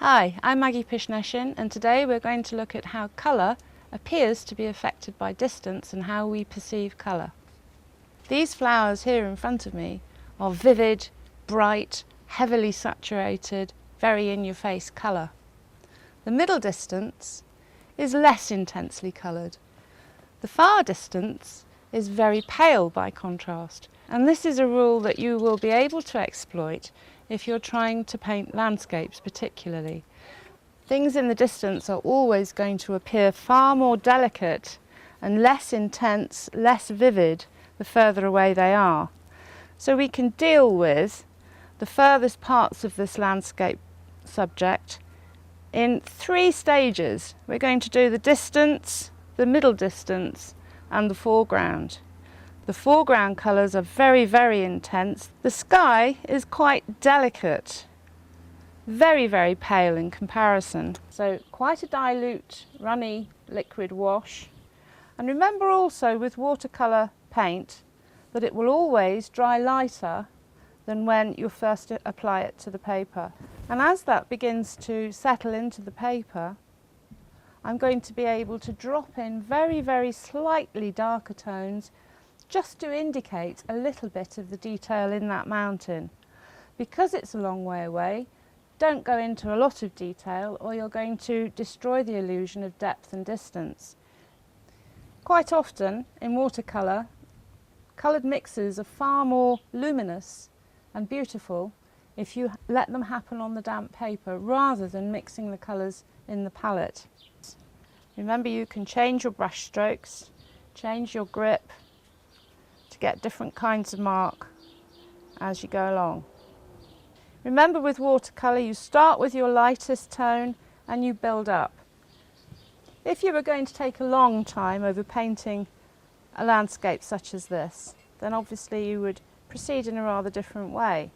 Hi, I'm Maggie Pishneshin, and today we're going to look at how colour appears to be affected by distance and how we perceive colour. These flowers here in front of me are vivid, bright, heavily saturated, very in-your-face colour. The middle distance is less intensely coloured. The far distance is very pale by contrast, and this is a rule that you will be able to exploit if you're trying to paint landscapes particularly. Things in the distance are always going to appear far more delicate and less intense, less vivid the further away they are. So we can deal with the furthest parts of this landscape subject in 3 stages. We're going to do the distance, the middle distance and the foreground. The foreground colours are very, very intense. The sky is quite delicate, very, very pale in comparison. So quite a dilute, runny liquid wash. And remember also with watercolour paint that it will always dry lighter than when you first apply it to the paper. And as that begins to settle into the paper, I'm going to be able to drop in very, very slightly darker tones just to indicate a little bit of the detail in that mountain. Because it's a long way away, don't go into a lot of detail or you're going to destroy the illusion of depth and distance. Quite often in watercolour, coloured mixes are far more luminous and beautiful if you let them happen on the damp paper rather than mixing the colours in the palette. Remember, you can change your brush strokes, change your grip to get different kinds of mark as you go along. Remember, with watercolour you start with your lightest tone and you build up. If you were going to take a long time over painting a landscape such as this, then obviously you would proceed in a rather different way.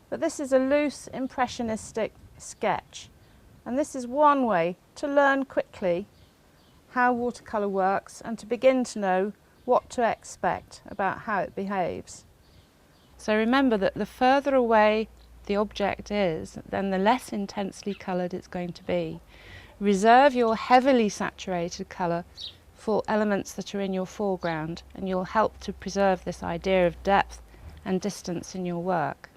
But this is a loose impressionistic sketch, and this is one way to learn quickly how watercolour works and to begin to know what to expect about how it behaves. So remember that the further away the object is, then the less intensely coloured it's going to be. Reserve your heavily saturated colour for elements that are in your foreground, and you'll help to preserve this idea of depth and distance in your work.